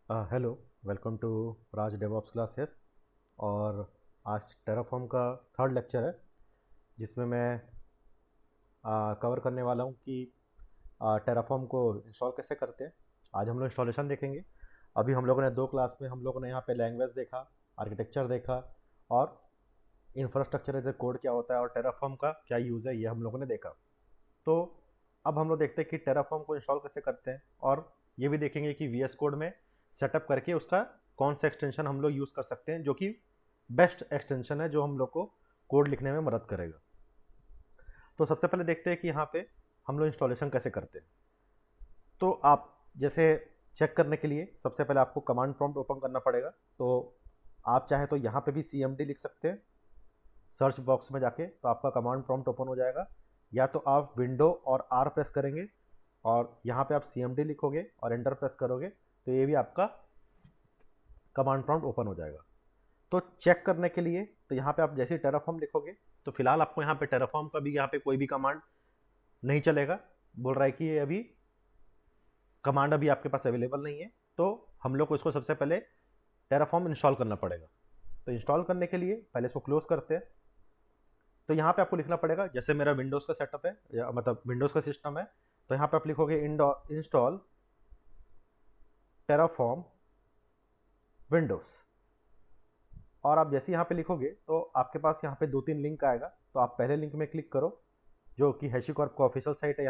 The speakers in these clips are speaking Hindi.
Hello, welcome to Raj DevOps classes. और आज टेराफॉर्म का थर्ड लेक्चर है, जिसमें मैं कवर करने वाला हूँ कि टेराफॉर्म को इंस्टॉल कैसे करते हैं। आज हम लोग इंस्टॉलेशन देखेंगे। अभी हम लोगों ने दो क्लास में हम लोगों ने यहाँ पे लैंग्वेज देखा, आर्किटेक्चर देखा और इंफ्रास्ट्रक्चर एज ए कोड क्या होता है और टेराफॉर्म का क्या यूज़ है, ये हम लोगों ने देखा। तो अब हम लोग देखते हैं कि टेराफॉर्म को इंस्टॉल कैसे करते हैं, और ये भी देखेंगे कि वी एस कोड में सेटअप करके उसका कौन सा एक्सटेंशन हम लोग यूज़ कर सकते हैं, जो कि बेस्ट एक्सटेंशन है जो हम लोग को कोड लिखने में मदद करेगा। तो सबसे पहले देखते हैं कि यहाँ पे हम लोग इंस्टॉलेशन कैसे करते हैं। तो आप जैसे चेक करने के लिए सबसे पहले आपको कमांड प्रॉम्प्ट ओपन करना पड़ेगा। तो आप चाहे तो यहाँ पे भी CMD लिख सकते हैं सर्च बॉक्स में जाके, तो आपका कमांड प्रॉम्प्ट ओपन हो जाएगा। या तो आप विंडो और आर प्रेस करेंगे और यहाँ पे आप CMD लिखोगे और एंटर प्रेस करोगे, तो ये भी आपका कमांड प्रॉम्प्ट ओपन हो जाएगा। तो चेक करने के लिए तो यहाँ पे आप जैसे ही टेराफॉर्म लिखोगे, तो फिलहाल आपको यहाँ पे टेराफॉर्म का भी यहाँ पे कोई भी कमांड नहीं चलेगा। बोल रहा है कि ये अभी कमांड अभी आपके पास अवेलेबल नहीं है। तो हम लोग को इसको सबसे पहले टेराफॉर्म इंस्टॉल करना पड़ेगा। तो इंस्टॉल करने के लिए पहले इसको क्लोज करते हैं। तो यहाँ पे आपको लिखना पड़ेगा, जैसे मेरा विंडोज़ का सेटअप है या मतलब विंडोज़ का सिस्टम है, तो यहाँ पे आप लिखोगे इंस्टॉल टेराफॉर्म विंडोज़। और आप जैसे यहाँ पे लिखोगे तो आपके पास यहाँ पे 2-3 लिंक आएगा। तो आप पहले लिंक में क्लिक करो, जो कि हैशीकॉर्प का ऑफिशियल साइट है।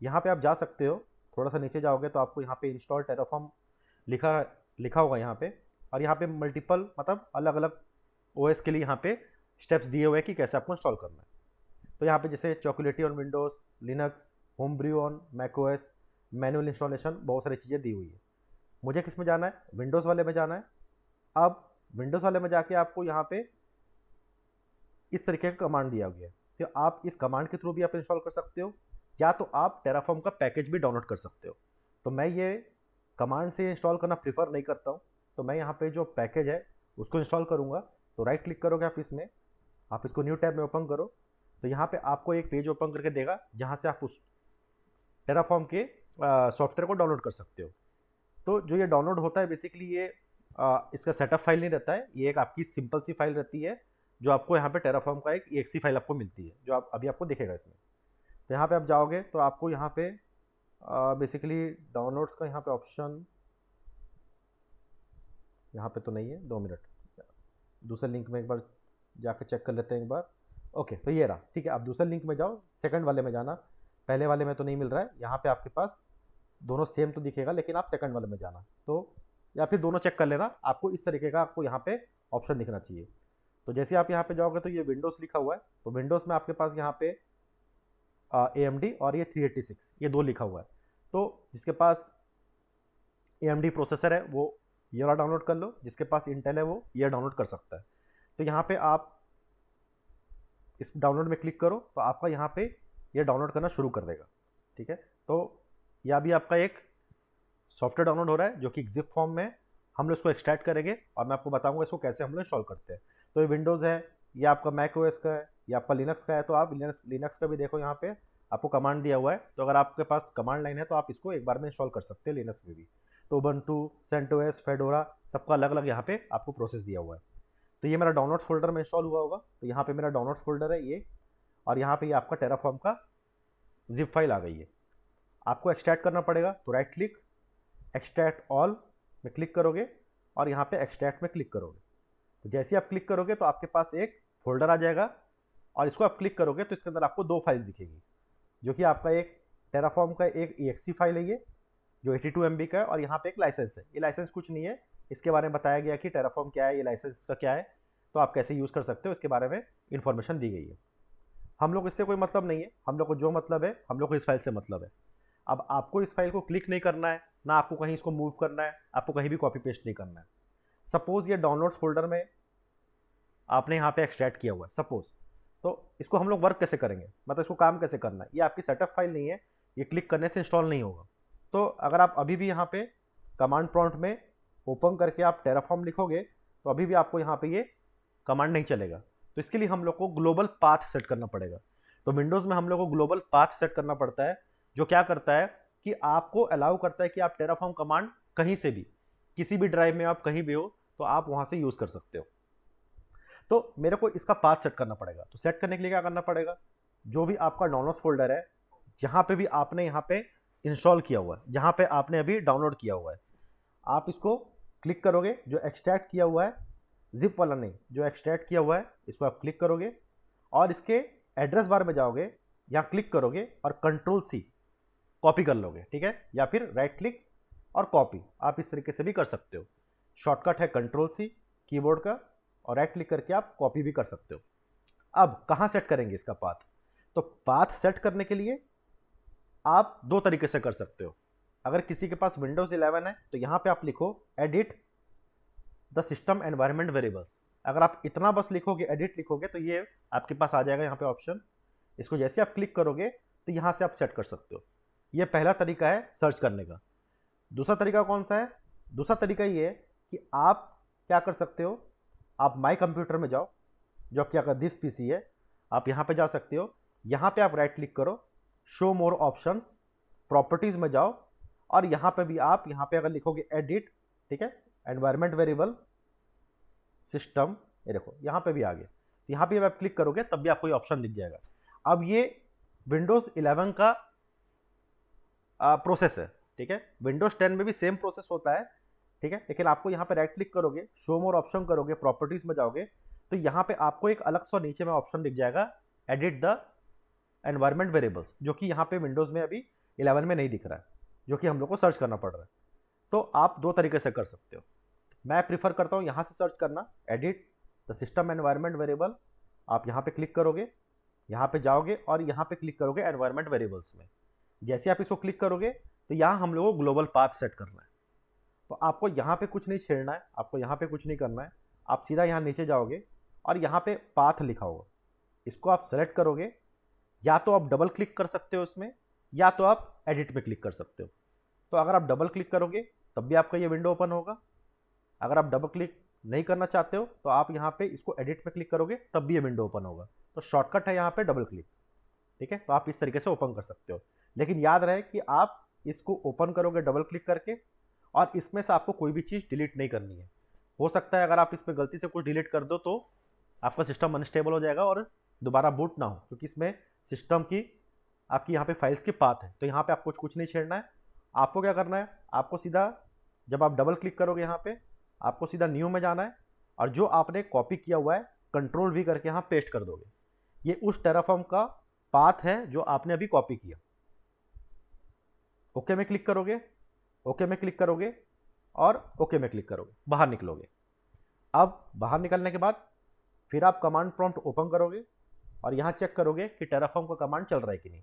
यहाँ पे आप जा सकते हो। थोड़ा सा नीचे जाओगे तो आपको यहाँ पे इंस्टॉल टेराफॉर्म लिखा लिखा होगा यहाँ पे। और यहाँ पे मल्टीपल मतलब अलग अलग ओएस के लिए यहाँ पे स्टेप्स दिए हुए हैं कि कैसे आपको इंस्टॉल करना है। तो यहाँ पे जैसे Chocolatey on Windows, Linux, Homebrew on Mac OS, manual installation, बहुत सारी चीज़ें दी हुई है। मुझे किस में जाना है? विंडोज़ वाले में जाना है। अब विंडोज़ वाले में जाके आपको यहाँ पे इस तरीके का कमांड दिया गया है। तो आप इस कमांड के थ्रू भी आप इंस्टॉल कर सकते हो, या तो आप टेराफॉर्म का पैकेज भी डाउनलोड कर सकते हो। तो मैं ये कमांड से इंस्टॉल करना प्रीफर नहीं करता हूँ। तो मैं यहाँ पे जो पैकेज है उसको इंस्टॉल करूँगा। तो राइट क्लिक करोगे आप इसमें, आप इसको न्यू टैब में ओपन करो। तो यहाँ पे आपको एक पेज ओपन करके देगा, जहाँ से आप उस टेराफॉर्म के सॉफ्टवेयर को डाउनलोड कर सकते हो। तो जो ये डाउनलोड होता है बेसिकली ये इसका सेटअप फाइल नहीं रहता है, ये एक आपकी सिंपल सी फाइल रहती है, जो आपको यहाँ पे टेराफॉर्म का एक EXE फाइल आपको मिलती है, जो आप अभी आपको दिखेगा इसमें। तो यहाँ पे आप जाओगे तो आपको यहाँ पे बेसिकली डाउनलोड्स का यहाँ पे ऑप्शन यहाँ पे तो नहीं है। 2 मिनट, दूसरे लिंक में एक बार जाके चेक कर लेते हैं एक बार। ओके, तो ये रहा। ठीक है, आप दूसरे लिंक में जाओ, सेकंड वाले में जाना। पहले वाले में तो नहीं मिल रहा है। यहाँ पे आपके पास दोनों सेम तो दिखेगा, लेकिन आप सेकंड वाले में जाना। तो या फिर दोनों चेक कर लेना, आपको इस तरीके का आपको यहाँ पे ऑप्शन दिखना चाहिए। तो जैसे आप यहाँ पे जाओगे तो ये विंडोज़ लिखा हुआ है। तो विंडोज़ में आपके पास यहाँ पे AMD और ये 386 ये दो लिखा हुआ है। तो जिसके पास AMD प्रोसेसर है वो ये वाला डाउनलोड कर लो, जिसके पास इंटेल है वो ये डाउनलोड कर सकता है। तो यहाँ पे आप इस डाउनलोड में क्लिक करो तो आपका यहाँ पे ये डाउनलोड करना शुरू कर देगा। ठीक है, तो यह भी आपका एक सॉफ्टवेयर डाउनलोड हो रहा है, जो कि जिप फॉर्म में हम लोग इसको एक्सट्रैक्ट करेंगे और मैं आपको बताऊंगा इसको कैसे हम लोग इंस्टॉल करते हैं। तो ये विंडोज़ है, ये आपका मैक ओएस का है, ये आपका लिनक्स का है। तो आप लिनक्स का भी देखो, यहाँ पे आपको कमांड दिया हुआ है। तो अगर आपके पास कमांड लाइन है तो आप इसको एक बार में इंस्टॉल कर सकते हैं लिनक्स में भी। तो उबंटू, सेंटोस, फेडोरा, सबका अलग अलग यहाँ पे आपको प्रोसेस दिया हुआ है। तो ये मेरा डाउनलोड्स फोल्डर में इंस्टॉल हुआ होगा। तो यहाँ पे मेरा डाउनलोड्स फोल्डर है ये, और यहाँ पे ये आपका टेराफॉर्म का जिप फाइल आ गई है। आपको एक्सट्रैक्ट करना पड़ेगा। तो राइट क्लिक, एक्सट्रैक्ट ऑल में क्लिक करोगे और यहाँ पे एक्सट्रैक्ट में क्लिक करोगे। तो जैसे ही आप क्लिक करोगे तो आपके पास एक फोल्डर आ जाएगा, और इसको आप क्लिक करोगे तो इसके अंदर आपको दो फाइल्स दिखेगी, जो कि आपका एक टेराफॉर्म का एक EXE फाइल है ये, जो 82 MB का है, और यहाँ पे एक लाइसेंस है। ये लाइसेंस कुछ नहीं है, इसके बारे में बताया गया कि टेराफॉर्म क्या है, ये लाइसेंस इसका क्या है, तो आप कैसे यूज़ कर सकते हो इसके बारे में इंफॉर्मेशन दी गई है। हम लोग इससे कोई मतलब नहीं है, हम लोग को जो मतलब है, हम लोग को इस फाइल से मतलब है। अब आपको इस फाइल को क्लिक नहीं करना है, ना आपको कहीं इसको मूव करना है, आपको कहीं भी कॉपी पेस्ट नहीं करना है। सपोज ये डाउनलोड्स फोल्डर में आपने यहाँ पे एक्सट्रैक्ट किया हुआ है सपोज। तो इसको हम लोग वर्क कैसे करेंगे, मतलब इसको काम कैसे करना है, ये आपकी सेटअप फाइल नहीं है, ये क्लिक करने से इंस्टॉल नहीं होगा। तो अगर आप अभी भी यहाँ पे कमांड प्रॉम्प्ट में ओपन करके आप टेराफॉर्म लिखोगे, तो अभी भी आपको यहाँ पे ये कमांड नहीं चलेगा। तो इसके लिए हम लोग को ग्लोबल पाथ सेट करना पड़ेगा। तो विंडोज़ में हम लोग को ग्लोबल पाथ सेट करना पड़ता है, जो क्या करता है कि आपको अलाउ करता है कि आप टेराफॉर्म कमांड कहीं से भी किसी भी ड्राइव में आप कहीं भी हो तो आप वहाँ से यूज़ कर सकते हो। तो मेरे को इसका पाथ सेट करना पड़ेगा। तो सेट करने के लिए क्या करना पड़ेगा, जो भी आपका डाउनलोड्स फोल्डर है, जहाँ पे भी आपने यहाँ पे इंस्टॉल किया हुआ है, जहाँ पे आपने अभी डाउनलोड किया हुआ है, आप इसको क्लिक करोगे। जो एक्सट्रैक्ट किया हुआ है, जिप वाला नहीं, जो एक्सट्रैक्ट किया हुआ है इसको आप क्लिक करोगे और इसके एड्रेस बार में जाओगे, यहाँ क्लिक करोगे और कंट्रोल सी कॉपी कर लोगे, ठीक है। या फिर राइट क्लिक और कॉपी, आप इस तरीके से भी कर सकते हो। शॉर्टकट है कंट्रोल सी कीबोर्ड का, और राइट क्लिक करके आप कॉपी भी कर सकते हो। अब कहाँ सेट करेंगे इसका पाथ, तो पाथ सेट करने के लिए आप दो तरीके से कर सकते हो। अगर किसी के पास विंडोज 11 है तो यहाँ पे आप लिखो edit the system environment variables. अगर आप इतना बस लिखोगे, एडिट लिखोगे, तो ये आपके पास आ जाएगा यहाँ पे ऑप्शन। इसको जैसे आप क्लिक करोगे तो यहाँ से आप सेट कर सकते हो। ये पहला तरीका है सर्च करने का। दूसरा तरीका कौन सा है, दूसरा तरीका ये है कि आप क्या कर सकते हो, आप माई कंप्यूटर में जाओ, जो आपकी अगर दिस पीसी है, आप यहाँ पे जा सकते हो। यहाँ पे आप राइट क्लिक करो, शो मोर ऑप्शंस, प्रॉपर्टीज में जाओ, और यहाँ पे भी आप यहाँ पे अगर लिखोगे एडिट, ठीक है, एनवायरनमेंट वेरिएबल सिस्टम, ये देखो यहाँ पे भी आ गया। यहाँ पे आप क्लिक करोगे तब भी आपको ये ऑप्शन दिख जाएगा। अब ये विंडोज 11 का प्रोसेस है, ठीक है। विंडोज 10 में भी सेम प्रोसेस होता है, ठीक है, लेकिन आपको यहाँ पे राइट क्लिक करोगे, शो मोर ऑप्शन करोगे, प्रॉपर्टीज में जाओगे, तो यहाँ पे आपको एक अलग सा नीचे में ऑप्शन दिख जाएगा, एडिट द एनवायरनमेंट वेरिएबल्स, जो कि यहाँ पे विंडोज में अभी 11 में नहीं दिख रहा है, जो कि हम लोग को सर्च करना पड़ रहा है। तो आप दो तरीके से कर सकते हो। मैं प्रीफर करता हूँ यहाँ से सर्च करना, edit the system environment variable. आप यहाँ पे क्लिक करोगे, यहाँ पे जाओगे और यहाँ पे क्लिक करोगे एनवायरनमेंट वेरिएबल्स में। जैसे आप इसको क्लिक करोगे तो यहाँ हम लोगों को ग्लोबल पाथ सेट करना है। तो आपको यहाँ पे कुछ नहीं छेड़ना है, आपको यहाँ पे कुछ नहीं करना है। आप सीधा यहाँ नीचे जाओगे और यहाँ पे पाथ लिखा होगा, इसको आप सेलेक्ट करोगे। या तो आप डबल क्लिक कर सकते हो इसमें, या तो आप एडिट पे क्लिक कर सकते हो। तो अगर आप डबल क्लिक करोगे तब भी आपका ये विंडो ओपन होगा। अगर आप डबल क्लिक नहीं करना चाहते हो तो आप यहाँ पे इसको एडिट पे क्लिक करोगे तब भी ये विंडो ओपन होगा। तो शॉर्टकट है यहाँ पे डबल क्लिक, ठीक है। तो आप इस तरीके से ओपन कर सकते हो, लेकिन याद रहे कि आप इसको ओपन करोगे डबल क्लिक करके, और इसमें से आपको कोई भी चीज़ डिलीट नहीं करनी है। हो सकता है अगर आप इसमें गलती से कुछ डिलीट कर दो तो आपका सिस्टम अनस्टेबल हो जाएगा और दोबारा बूट ना हो, क्योंकि इसमें सिस्टम की आपकी यहाँ पे फाइल्स की पाथ है। तो यहाँ पे आपको कुछ नहीं छेड़ना है। आपको क्या करना है, आपको सीधा जब आप डबल क्लिक करोगे यहाँ पे, आपको सीधा न्यू में जाना है, और जो आपने कॉपी किया हुआ है कंट्रोल वी करके यहाँ पेस्ट कर दोगे। ये उस टेराफॉर्म का पाथ है जो आपने अभी कॉपी किया। ओके में क्लिक करोगे, ओके में क्लिक करोगे और ओके में क्लिक करोगे, बाहर निकलोगे। अब बाहर निकलने के बाद फिर आप कमांड प्रॉम्प्ट ओपन करोगे और यहाँ चेक करोगे कि टेराफॉर्म का कमांड चल रहा है कि नहीं।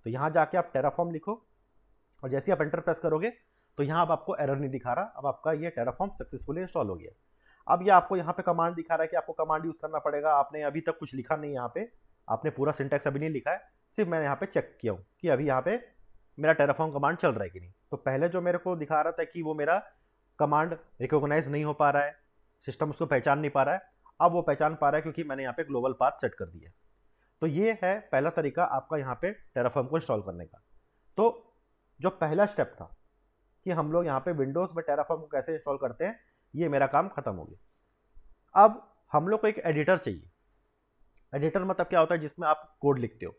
तो यहाँ जाके आप टेराफॉर्म लिखो, और जैसे आप एंटर प्रेस करोगे तो यहाँ अब आपको एरर नहीं दिखा रहा, अब आपका ये टेराफॉर्म सक्सेसफुली इंस्टॉल हो गया। अब ये आपको यहाँ पे कमांड दिखा रहा है कि आपको कमांड यूज करना पड़ेगा। आपने अभी तक कुछ लिखा नहीं, यहाँ पे आपने पूरा सिंटैक्स अभी नहीं लिखा है, सिर्फ मैंने यहाँ पे चेक किया हूँ कि अभी यहाँ पे मेरा टेराफॉर्म कमांड चल रहा है कि नहीं। तो पहले जो मेरे को दिखा रहा था कि वो मेरा कमांड रिकॉग्नाइज नहीं हो पा रहा है, सिस्टम उसको पहचान नहीं पा रहा है, अब वो पहचान पा रहा है क्योंकि मैंने यहाँ पे ग्लोबल पाथ सेट कर दिया। तो ये है पहला तरीका आपका यहाँ पे टेराफॉर्म को इंस्टॉल करने का। तो जो पहला स्टेप था कि हम लोग यहाँ पे विंडोज में टेराफॉर्म को कैसे इंस्टॉल करते हैं, ये मेरा काम खत्म हो गया। अब हम लोग को एक एडिटर चाहिए। एडिटर मतलब क्या होता है, जिसमें आप कोड लिखते हो।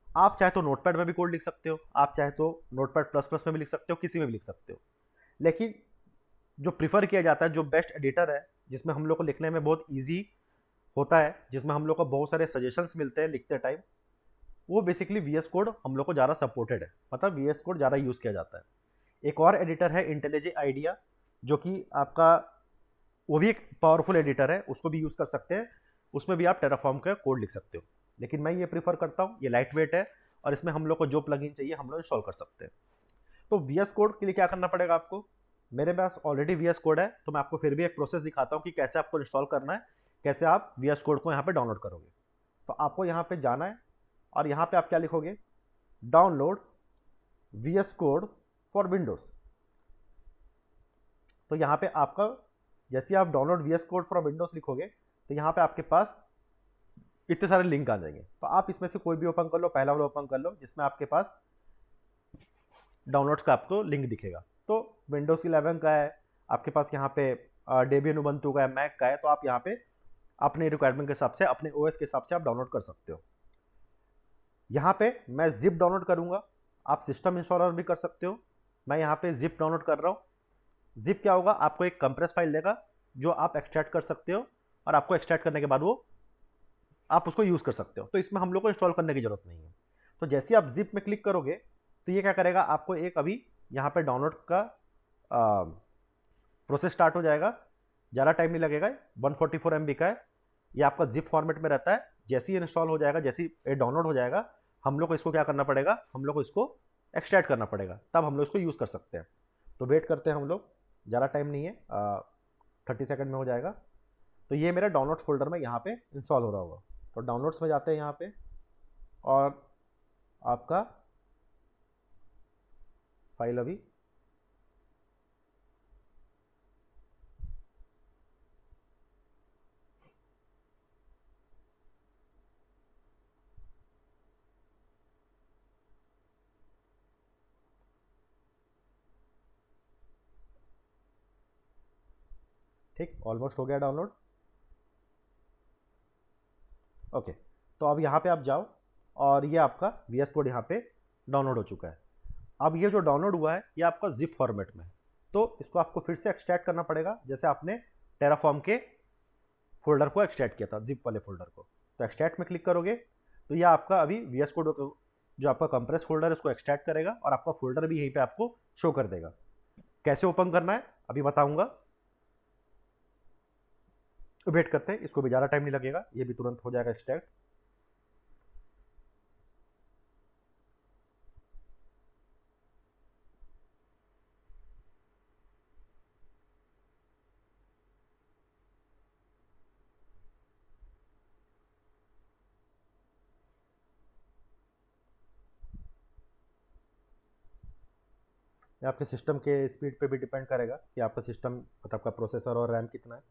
आप चाहे तो नोटपैड में भी कोड लिख सकते हो, आप चाहे तो नोटपैड प्लस प्लस में भी लिख सकते हो, किसी में भी लिख सकते हो। लेकिन जो प्रीफर किया जाता है, जो बेस्ट एडिटर है, जिसमें हम लोग को लिखने में बहुत ईजी होता है, जिसमें हम लोग को बहुत सारे सजेशंस मिलते हैं लिखते टाइम, वो बेसिकली VS कोड हम लोग को ज़्यादा सपोर्टेड है, मतलब VS कोड ज़्यादा यूज़ किया जाता है। एक और एडिटर है इंटेलिजे आइडिया, जो कि आपका वो भी एक पावरफुल एडिटर है, उसको भी यूज़ कर सकते हैं। उसमें भी आप टेराफॉर्म का कोड लिख सकते हो, लेकिन मैं ये प्रीफर करता हूँ, ये लाइट वेट है और इसमें हम लोग को जो प्लगइन चाहिए हम लोग इंस्टॉल कर सकते हैं। तो VS कोड के लिए क्या करना पड़ेगा आपको, मेरे पास ऑलरेडी VS कोड है, तो मैं आपको फिर भी एक प्रोसेस दिखाता हूँ कि कैसे आपको इंस्टॉल करना है, कैसे आप VS कोड को यहाँ पे डाउनलोड करोगे। तो आपको यहाँ पे जाना है और यहाँ पे आप क्या लिखोगे, download VS code for Windows. तो यहाँ पे आपका जैसे आप download VS code for Windows लिखोगे तो यहाँ पे आपके पास इतने सारे लिंक आ जाएंगे। तो आप इसमें से कोई भी ओपन कर लो, पहला वाला ओपन कर लो जिसमें आपके पास डाउनलोड्स का आपको लिंक दिखेगा। तो विंडोज 11 का है, आपके पास यहाँ पे डेबियन उबंटू का है, मैक का है, तो आप यहाँ पे अपने रिक्वायरमेंट के हिसाब से, अपने ओएस के हिसाब से आप डाउनलोड कर सकते हो। यहाँ पे मैं जिप डाउनलोड करूँगा, आप सिस्टम इंस्टॉलर भी कर सकते हो। मैं यहाँ पे जिप डाउनलोड कर रहा हूँ। जिप क्या होगा, आपको एक कंप्रेस फाइल देगा जो आप एक्सट्रैक्ट कर सकते हो, और आपको एक्सट्रैक्ट करने के बाद वो आप उसको यूज़ कर सकते हो। तो इसमें हम लोग को इंस्टॉल करने की जरूरत नहीं है। तो जैसे ही आप जिप में क्लिक करोगे तो ये क्या करेगा, आपको एक अभी यहाँ पे डाउनलोड का प्रोसेस स्टार्ट हो जाएगा। ज़्यादा टाइम नहीं लगेगा, 144 MB का है, ये आपका जिप फॉर्मेट में रहता है। जैसे ही इंस्टॉल हो जाएगा, जैसे ही ये डाउनलोड हो जाएगा, हम लोग को इसको क्या करना पड़ेगा, हम लोग को इसको एक्सट्रैक्ट करना पड़ेगा, तब हम लोग इसको यूज़ कर सकते हैं। तो वेट करते हैं हम लोग, ज़्यादा टाइम नहीं है, 30 सेकंड में हो जाएगा। तो ये मेरा डाउनलोड्स फोल्डर में यहाँ पे इंस्टॉल हो रहा होगा। तो डाउनलोड्स में जाते हैं यहाँ पे, और आपका फाइल अभी ठीक ऑलमोस्ट हो गया डाउनलोड। ओके, तो अब यहाँ पे आप जाओ, और ये आपका VS कोड यहाँ पे डाउनलोड हो चुका है। अब ये जो डाउनलोड हुआ है ये आपका जिप फॉर्मेट में है, तो इसको आपको फिर से एक्सट्रैक्ट करना पड़ेगा, जैसे आपने टेराफॉर्म के फोल्डर को एक्सट्रैक्ट किया था, जिप वाले फोल्डर को। तो एक्सट्रैक्ट में क्लिक करोगे तो ये आपका अभी VS कोड जो आपका कंप्रेस फोल्डर है उसको एक्सट्रैक्ट करेगा, और आपका फोल्डर भी यहीं पे आपको शो कर देगा। कैसे ओपन करना है अभी बताऊंगा, वेट करते हैं, इसको भी ज़्यादा टाइम नहीं लगेगा, ये भी तुरंत हो जाएगा एक्सट्रैक्ट। ये आपके सिस्टम के स्पीड पे भी डिपेंड करेगा कि आपका सिस्टम, मतलब आपका प्रोसेसर और रैम कितना है।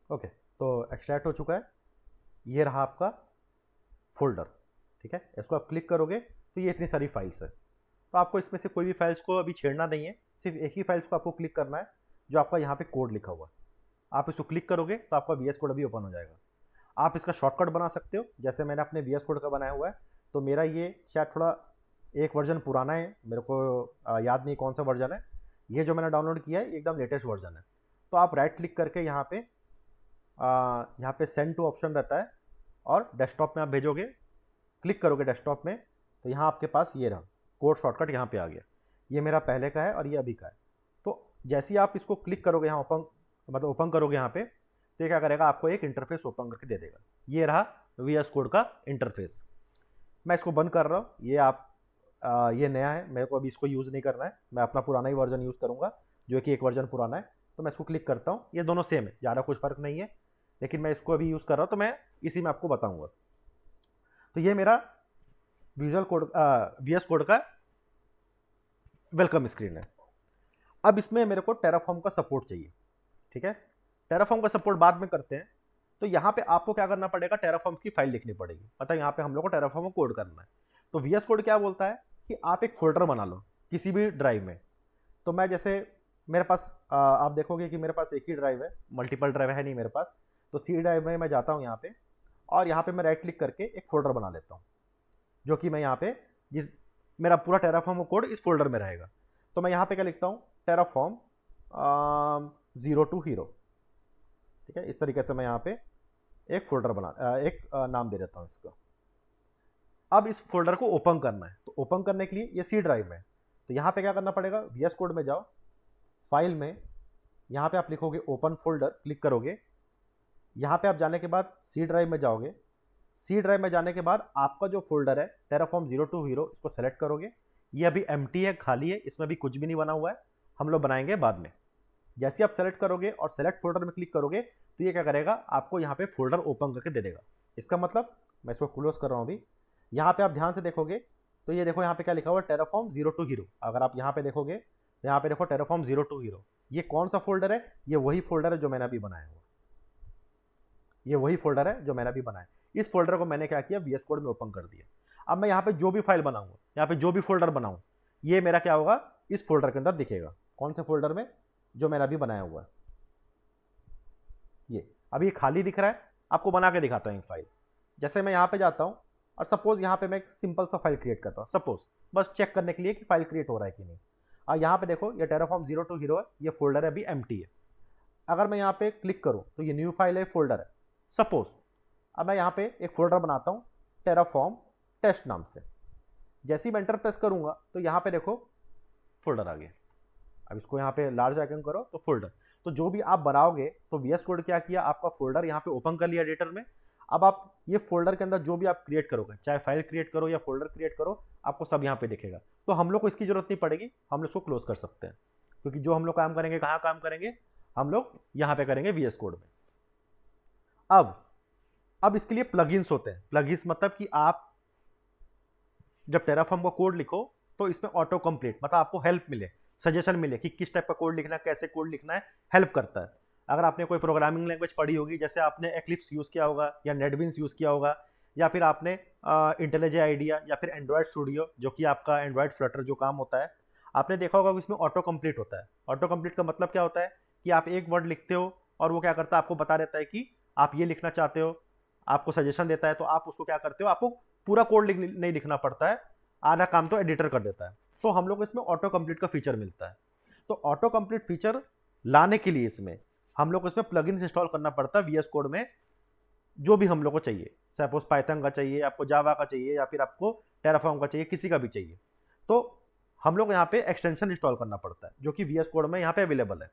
ओके, तो एक्सट्रैक्ट हो चुका है, ये रहा आपका फोल्डर। ठीक है, इसको आप क्लिक करोगे तो ये इतनी सारी फाइल्स है। तो आपको इसमें से कोई भी फाइल्स को अभी छेड़ना नहीं है, सिर्फ एक ही फाइल्स को आपको क्लिक करना है जो आपका यहाँ पे कोड लिखा हुआ है। आप इसको क्लिक करोगे तो आपका VS कोड अभी ओपन हो जाएगा। आप इसका शॉर्टकट बना सकते हो, जैसे मैंने अपने VS कोड का बनाया हुआ है। तो मेरा ये शायद थोड़ा एक वर्जन पुराना है, मेरे को याद नहीं कौन सा वर्जन है। ये जो मैंने डाउनलोड किया है एकदम लेटेस्ट वर्जन है। तो आप राइट क्लिक करके यहाँ पे सेंड टू ऑप्शन रहता है, और डेस्कटॉप में आप भेजोगे, क्लिक करोगे डेस्कटॉप में, तो यहाँ आपके पास ये रहा कोड शॉर्टकट यहाँ पे आ गया। ये मेरा पहले का है और ये अभी का है। तो जैसे ही आप इसको क्लिक करोगे यहाँ ओपन, मतलब ओपन करोगे यहाँ पे, तो ये क्या करेगा, आपको एक इंटरफेस ओपन करके दे देगा। ये रहा VS कोड का इंटरफेस। मैं इसको बंद कर रहा हूँ, ये नया है, मेरे को अभी इसको यूज़ नहीं करना है, मैं अपना पुराना ही वर्जन यूज़ करूँगा जो कि एक वर्जन पुराना है। तो मैं इसको क्लिक करता हूँ, ये दोनों सेम है, ज़्यादा कुछ फ़र्क नहीं है, लेकिन मैं इसको अभी यूज़ कर रहा हूँ तो मैं इसी में आपको बताऊँगा। तो ये मेरा VS कोड का वेलकम स्क्रीन है। अब इसमें मेरे को टेराफॉर्म का सपोर्ट चाहिए। ठीक है, टेराफॉर्म का सपोर्ट बाद में करते हैं। तो यहाँ पे आपको क्या करना पड़ेगा, टेराफॉर्म की फाइल लिखनी पड़ेगी, मतलब यहाँ पे हम लोग को टेराफॉर्म को कोड करना है। तो VS कोड क्या बोलता है कि आप एक फोल्डर बना लो किसी भी ड्राइव में। तो मैं जैसे मेरे पास आप देखोगे कि मेरे पास एक ही ड्राइव है, मल्टीपल ड्राइव है नहीं मेरे पास। तो C ड्राइव में मैं जाता हूँ यहाँ पे, और यहाँ पे मैं राइट क्लिक करके एक फोल्डर बना लेता हूँ, जो कि मैं यहाँ पे जिस मेरा पूरा टेराफॉर्म कोड इस फोल्डर में रहेगा। तो मैं यहाँ पे क्या लिखता हूँ, टेराफॉर्म 0 to हीरो। ठीक है, इस तरीके से मैं यहाँ पे एक फोल्डर एक नाम दे देता हूँ इसका। अब इस फोल्डर को ओपन करना है, तो ओपन करने के लिए ये C ड्राइव में है, तो यहाँ पे क्या करना पड़ेगा, VS कोड में जाओ, फाइल में, यहाँ पे आप लिखोगे ओपन फोल्डर, क्लिक करोगे। यहाँ पे आप जाने के बाद C ड्राइव में जाओगे। C ड्राइव में जाने के बाद आपका जो फोल्डर है टेराफॉर्म 0 to हीरो, इसको सेलेक्ट करोगे। ये अभी एम्प्टी है, खाली है, इसमें भी कुछ भी नहीं बना हुआ है, हम लोग बनाएंगे बाद में। जैसे आप सेलेक्ट करोगे और सेलेक्ट फोल्डर में क्लिक करोगे तो ये क्या करेगा, आपको यहाँ पे फोल्डर ओपन करके दे देगा। इसका मतलब मैं इसको क्लोज कर रहा हूँ अभी। यहाँ पे आप ध्यान से देखोगे तो ये देखो यहाँ पे क्या लिखा हुआ है, टेराफॉर्म 02 हीरो। अगर आप यहाँ पे देखोगे तो यहाँ पे देखो टेराफॉर्म 02 हीरो। ये कौन सा फोल्डर है, ये वही फोल्डर है जो मैंने अभी बनाया हुआ, ये वही फोल्डर है जो मैंने अभी बनाया। इस फोल्डर को मैंने क्या किया, VS कोड में ओपन कर दिया। अब मैं यहाँ पे जो भी फाइल बनाऊंगा, यहाँ पे जो भी फोल्डर बनाऊं, ये मेरा क्या होगा, इस फोल्डर के अंदर दिखेगा। कौन से फोल्डर में, जो मैंने अभी बनाया हुआ है। ये अभी ये खाली दिख रहा है, आपको बना के दिखाता हूँ एक फाइल। जैसे मैं यहाँ पे जाता हूँ और सपोज यहाँ पे मैं एक सिंपल सा फाइल क्रिएट करता हूँ, सपोज बस चेक करने के लिए कि फाइल क्रिएट हो रहा है कि नहीं। और यहाँ पे देखो ये टेराफॉर्म 02 हीरो है, ये फोल्डर है अभी एम्प्टी है। अगर मैं यहाँ पे क्लिक करूँ तो ये न्यू फाइल है, फोल्डर है। सपोज अब मैं यहाँ पे एक फोल्डर बनाता हूँ टेराफॉर्म टेस्ट नाम से। जैसे ही मैं एंटर प्रेस करूंगा तो यहाँ पे देखो फोल्डर आ गया। अब इसको यहाँ पे लार्ज आइकन करो तो फोल्डर। तो जो भी आप बनाओगे तो VS कोड क्या किया, आपका फोल्डर यहाँ पे ओपन कर लिया एडिटर में। अब आप ये फोल्डर के अंदर जो भी आप क्रिएट करोगे, चाहे फाइल क्रिएट करो या फोल्डर क्रिएट करो, आपको सब यहाँ पे दिखेगा। तो हम लोग को इसकी जरूरत नहीं पड़ेगी, हम लोग इसको क्लोज कर सकते हैं, क्योंकि जो हम लोग काम करेंगे, कहाँ काम करेंगे, हम लोग यहाँ पे करेंगे VS कोड में। अब इसके लिए प्लगइन्स होते हैं। प्लगइन्स मतलब कि आप जब टेराफॉर्म का कोड लिखो तो इसमें ऑटो कंप्लीट, मतलब आपको हेल्प मिले, सजेशन मिले कि किस टाइप का कोड लिखना है, कैसे कोड लिखना है, हेल्प करता है। अगर आपने कोई प्रोग्रामिंग लैंग्वेज पढ़ी होगी, जैसे आपने एक्लिप्स यूज़ किया होगा या नेटबीन्स यूज़ किया होगा, या फिर आपने इंटेलिजे आइडिया या फिर एंड्रॉयड स्टूडियो, जो कि आपका एंड्रॉयड फ्लटर जो काम होता है, आपने देखा होगा इसमें ऑटो कंप्लीट होता है। ऑटो कंप्लीट का मतलब क्या होता है कि आप एक वर्ड लिखते हो और वो क्या करता है, आपको बता देता है कि आप ये लिखना चाहते हो, आपको सजेशन देता है। तो आप उसको क्या करते हो, आपको पूरा कोड नहीं लिखना पड़ता है, आधा काम तो एडिटर कर देता है। तो हम लोग इसमें ऑटो कंप्लीट का फीचर मिलता है। तो ऑटो कंप्लीट फीचर लाने के लिए इसमें हम लोग इसमें प्लगइन्स इंस्टॉल करना पड़ता है VS कोड में, जो भी हम लोग को चाहिए। सपोज पाइथन का चाहिए, आपको जावा का चाहिए, या फिर आपको टेराफॉर्म का चाहिए, किसी का भी चाहिए, तो हम लोग यहाँ पे एक्सटेंशन इंस्टॉल करना पड़ता है, जो कि VS कोड में यहाँ पे अवेलेबल है।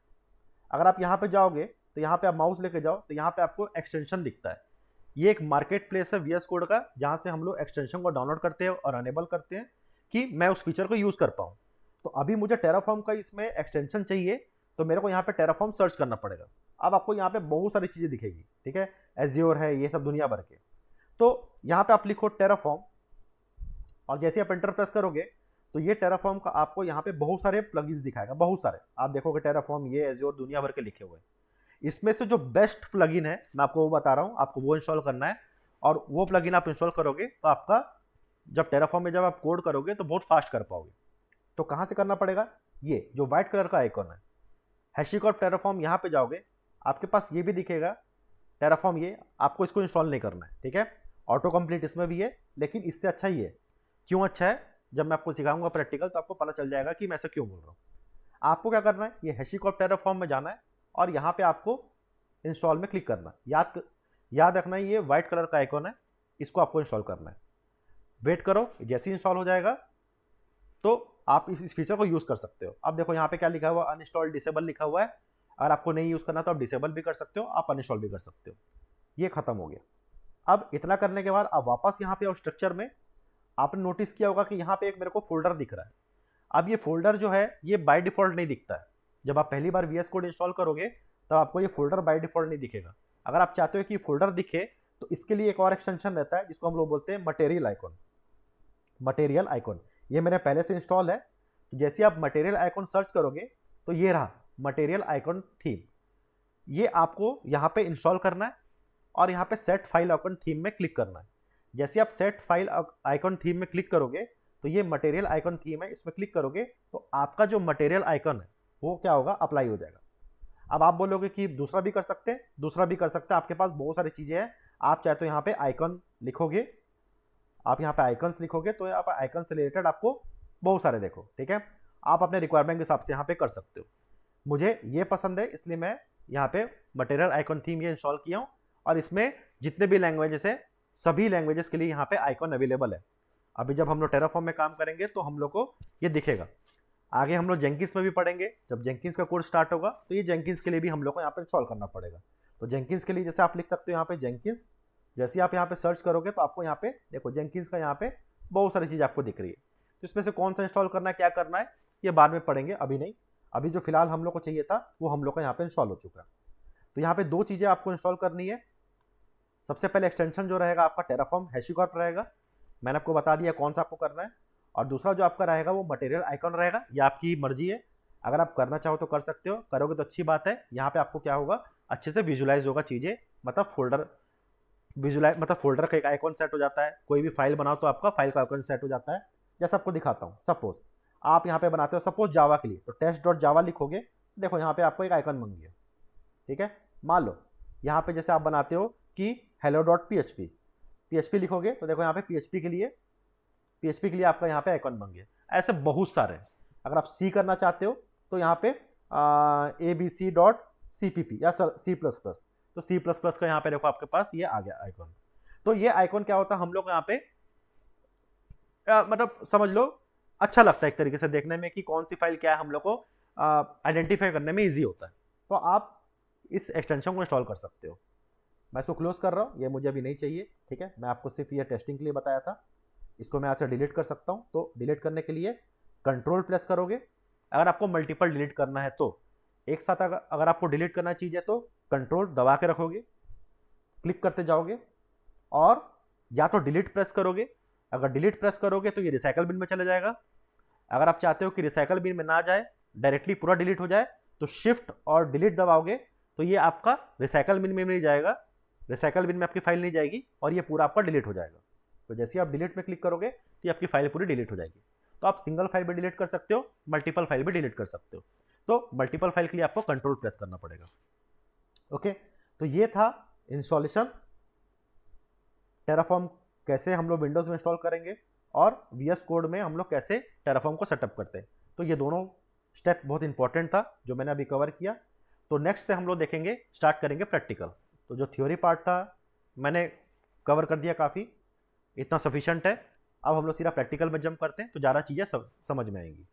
अगर आप यहाँ पे जाओगे तो यहाँ पे आप माउस लेके जाओ तो यहाँ पे आपको एक्सटेंशन दिखता है। ये एक मार्केट प्लेस है VS कोड का, जहाँ से हम लोग एक्सटेंशन को डाउनलोड करते हैं और अनेबल करते हैं कि मैं उस फीचर को यूज़ कर पाऊँ। तो अभी मुझे टेराफॉर्म का इसमें एक्सटेंशन चाहिए, तो मेरे को यहाँ पे टेराफॉर्म सर्च करना पड़ेगा। अब आपको यहाँ पे बहुत सारी चीज़ें दिखेगी, ठीक है, एज्योर है, ये सब दुनिया भर के। तो यहाँ पे आप लिखो टेराफॉर्म, और जैसे आप एंटर प्रेस करोगे तो ये टेराफॉर्म का आपको यहाँ पे बहुत सारे प्लगइन्स दिखाएगा, बहुत सारे। आप देखोगे टेराफॉर्म, ये एज्योर, दुनिया भर के लिखे हुए हैं। इसमें से जो बेस्ट प्लगइन है मैं आपको वो बता रहा हूँ, आपको वो इंस्टॉल करना है। और वो प्लगइन आप इंस्टॉल करोगे तो आपका जब टेराफॉर्म में जब आप कोड करोगे तो बहुत फास्ट कर पाओगे। तो कहाँ से करना पड़ेगा, ये जो व्हाइट कलर का आइकॉन है हैशिकॉर्प टेराफॉर्म, यहाँ पे जाओगे आपके पास ये भी दिखेगा टेराफॉर्म। ये आपको इसको इंस्टॉल नहीं करना है, ठीक है। ऑटो कंप्लीट इसमें भी है, लेकिन इससे अच्छा ही है। क्यों अच्छा है, जब मैं आपको सिखाऊंगा प्रैक्टिकल तो आपको पता चल जाएगा कि मैं ऐसा क्यों बोल रहा हूँ। आपको क्या करना है, ये हैशिकॉर्प टेराफॉर्म में जाना है और यहाँ पे आपको इंस्टॉल में क्लिक करना है। याद रखना है ये व्हाइट कलर का आइकॉन है, इसको आपको इंस्टॉल करना है। वेट करो, जैसे ही इंस्टॉल हो जाएगा तो आप इस फीचर को यूज़ कर सकते हो। अब देखो यहाँ पे क्या लिखा हुआ, अनइंस्टॉल डिसेबल लिखा हुआ है। अगर आपको नहीं यूज़ करना तो आप डिसेबल भी कर सकते हो, आप अनइंस्टॉल भी कर सकते हो। ये खत्म हो गया। अब इतना करने के बाद आप वापस यहाँ पे आओ स्ट्रक्चर में। आपने नोटिस किया होगा कि यहाँ पे एक मेरे को फोल्डर दिख रहा है। अब ये फोल्डर जो है ये बाय डिफॉल्ट नहीं दिखता है। जब आप पहली बार VS कोड इंस्टॉल करोगे तब आपको ये फोल्डर बाय डिफॉल्ट नहीं दिखेगा। अगर आप चाहते हो कि फोल्डर दिखे तो इसके लिए एक और एक्सटेंशन रहता है जिसको हम लोग बोलते हैं मटेरियल आइकॉन। मटेरियल आइकॉन ये मेरे पहले से इंस्टॉल है। तो जैसे आप मटेरियल आइकॉन सर्च करोगे तो ये रहा मटेरियल आइकॉन थीम। ये आपको यहाँ पे इंस्टॉल करना है और यहाँ पे सेट फाइल आइकॉन थीम में क्लिक करना है। जैसे आप सेट फाइल आइकॉन थीम में क्लिक करोगे तो ये मटेरियल आइकॉन थीम है, इसमें क्लिक करोगे तो आपका जो मटेरियल आइकॉन है वो क्या होगा, अप्लाई हो जाएगा। अब आप बोलोगे कि दूसरा भी कर सकते हैं, दूसरा भी कर सकते हैं। आपके पास बहुत सारी चीज़ें हैं। आप चाहे तो यहाँ पे आइकॉन लिखोगे, आप यहाँ पे आइकन्स लिखोगे तो यहाँ पे आइकन से रिलेटेड आपको बहुत सारे देखो, ठीक है। आप अपने रिक्वायरमेंट के हिसाब से यहाँ पे कर सकते हो। मुझे ये पसंद है इसलिए मैं यहाँ पे मटेरियल आइकॉन थीम ये इंस्टॉल किया हूँ। और इसमें जितने भी लैंग्वेजेस है सभी लैंग्वेजेस के लिए यहाँ पे आइकॉन अवेलेबल है। अभी जब हम लोग टेराफॉर्म में काम करेंगे तो हम लोग को ये दिखेगा। आगे हम लोग जेंकिंस में भी पढ़ेंगे, जब जेंकिंस का कोर्स स्टार्ट होगा तो ये जेंकिंस के लिए भी हम लोग को यहाँ पे इंस्टॉल करना पड़ेगा। तो जेंकिंस के लिए जैसे आप लिख सकते हो यहाँ पे जेंकिंस। जैसे आप यहाँ पे सर्च करोगे तो आपको यहाँ पे देखो जेंकिंस का यहाँ पे बहुत सारी चीज़ आपको दिख रही है। तो इसमें से कौन सा इंस्टॉल करना है, क्या करना है, ये बाद में पढ़ेंगे, अभी नहीं। अभी जो फिलहाल हम लोग को चाहिए था वो हम लोग का यहाँ पे इंस्टॉल हो चुका है। तो यहाँ पे दो चीज़ें आपको इंस्टॉल करनी है। सबसे पहले एक्सटेंशन जो रहेगा आपका टेराफॉर्म हैशीकॉर्प रहेगा, मैंने आपको बता दिया कौन सा आपको करना है। और दूसरा जो आपका रहेगा वो मटेरियल आइकॉन रहेगा, ये आपकी मर्जी है, अगर आप करना चाहो तो कर सकते हो, करोगे तो अच्छी बात है। यहाँ पे आपको क्या होगा, अच्छे से विजुलाइज होगा चीज़ें, मतलब फोल्डर विजुलाइज, मतलब फोल्डर का एक आइकॉन सेट हो जाता है। कोई भी फाइल बनाओ तो आपका फाइल का आइकॉन सेट हो जाता है। जैसा आपको दिखाता हूँ, सपोज आप यहाँ पे बनाते हो सपोज जावा के लिए, तो टेस्ट.जावा लिखोगे, देखो यहाँ पे आपको एक आइकन बन गया, ठीक है। मान लो यहाँ पे जैसे आप बनाते हो कि hello.php, php लिखोगे तो देखो यहाँ पे php के लिए आपका यहाँ पे आइकन बन गया। ऐसे बहुत सारे, अगर आप सी करना चाहते हो तो यहाँ पे abc.cpp या C++, तो C++ का यहाँ पे देखो आपके पास ये आ गया आइकन। तो ये आइकन क्या होता है, हम लोग यहाँ पे मतलब समझ लो अच्छा लगता है एक तरीके से देखने में कि कौन सी फाइल क्या है, हम लोग को आइडेंटिफाई करने में ईजी होता है। तो आप इस एक्सटेंशन को इंस्टॉल कर सकते हो। मैं इसको क्लोज कर रहा हूँ, ये मुझे अभी नहीं चाहिए, ठीक है। मैं आपको सिर्फ ये टेस्टिंग के लिए बताया था। इसको मैं यहाँ से डिलीट कर सकता हूँ। तो डिलीट करने के लिए कंट्रोल प्रेस करोगे। अगर आपको मल्टीपल डिलीट करना है तो एक साथ, अगर आपको डिलीट करना चाहिए तो कंट्रोल दबा के रखोगे, क्लिक करते जाओगे, और या तो डिलीट प्रेस करोगे। अगर डिलीट प्रेस करोगे तो ये रिसाइकल बिन में चला जाएगा। अगर आप चाहते हो कि रिसाइकल बिन में ना जाए, डायरेक्टली पूरा डिलीट हो जाए, तो शिफ्ट और डिलीट दबाओगे तो ये आपका रिसाइकल बिन में नहीं जाएगा, रिसाइकल बिन में आपकी फाइल नहीं जाएगी और ये पूरा आपका डिलीट हो जाएगा। तो जैसे आप डिलीट में क्लिक करोगे तो ये आपकी फाइल पूरी डिलीट हो जाएगी। तो आप सिंगल फाइल भी डिलीट कर सकते हो, मल्टीपल फाइल भी डिलीट कर सकते हो। तो मल्टीपल फाइल के लिए आपको कंट्रोल प्रेस करना पड़ेगा। ओके, तो ये था इंस्टॉलेशन, टेराफॉर्म कैसे हम लोग विंडोज में इंस्टॉल करेंगे और VS कोड में हम लोग कैसे टेराफॉर्म को सेटअप करते हैं। तो ये दोनों स्टेप बहुत इंपॉर्टेंट था जो मैंने अभी कवर किया। तो नेक्स्ट से हम लोग देखेंगे, स्टार्ट करेंगे प्रैक्टिकल। तो जो थ्योरी पार्ट था मैंने कवर कर दिया, काफ़ी इतना सफिशिएंट है। अब हम लोग सीधा प्रैक्टिकल में जंप करते हैं तो ज़्यादा चीज़ें समझ में आएंगी।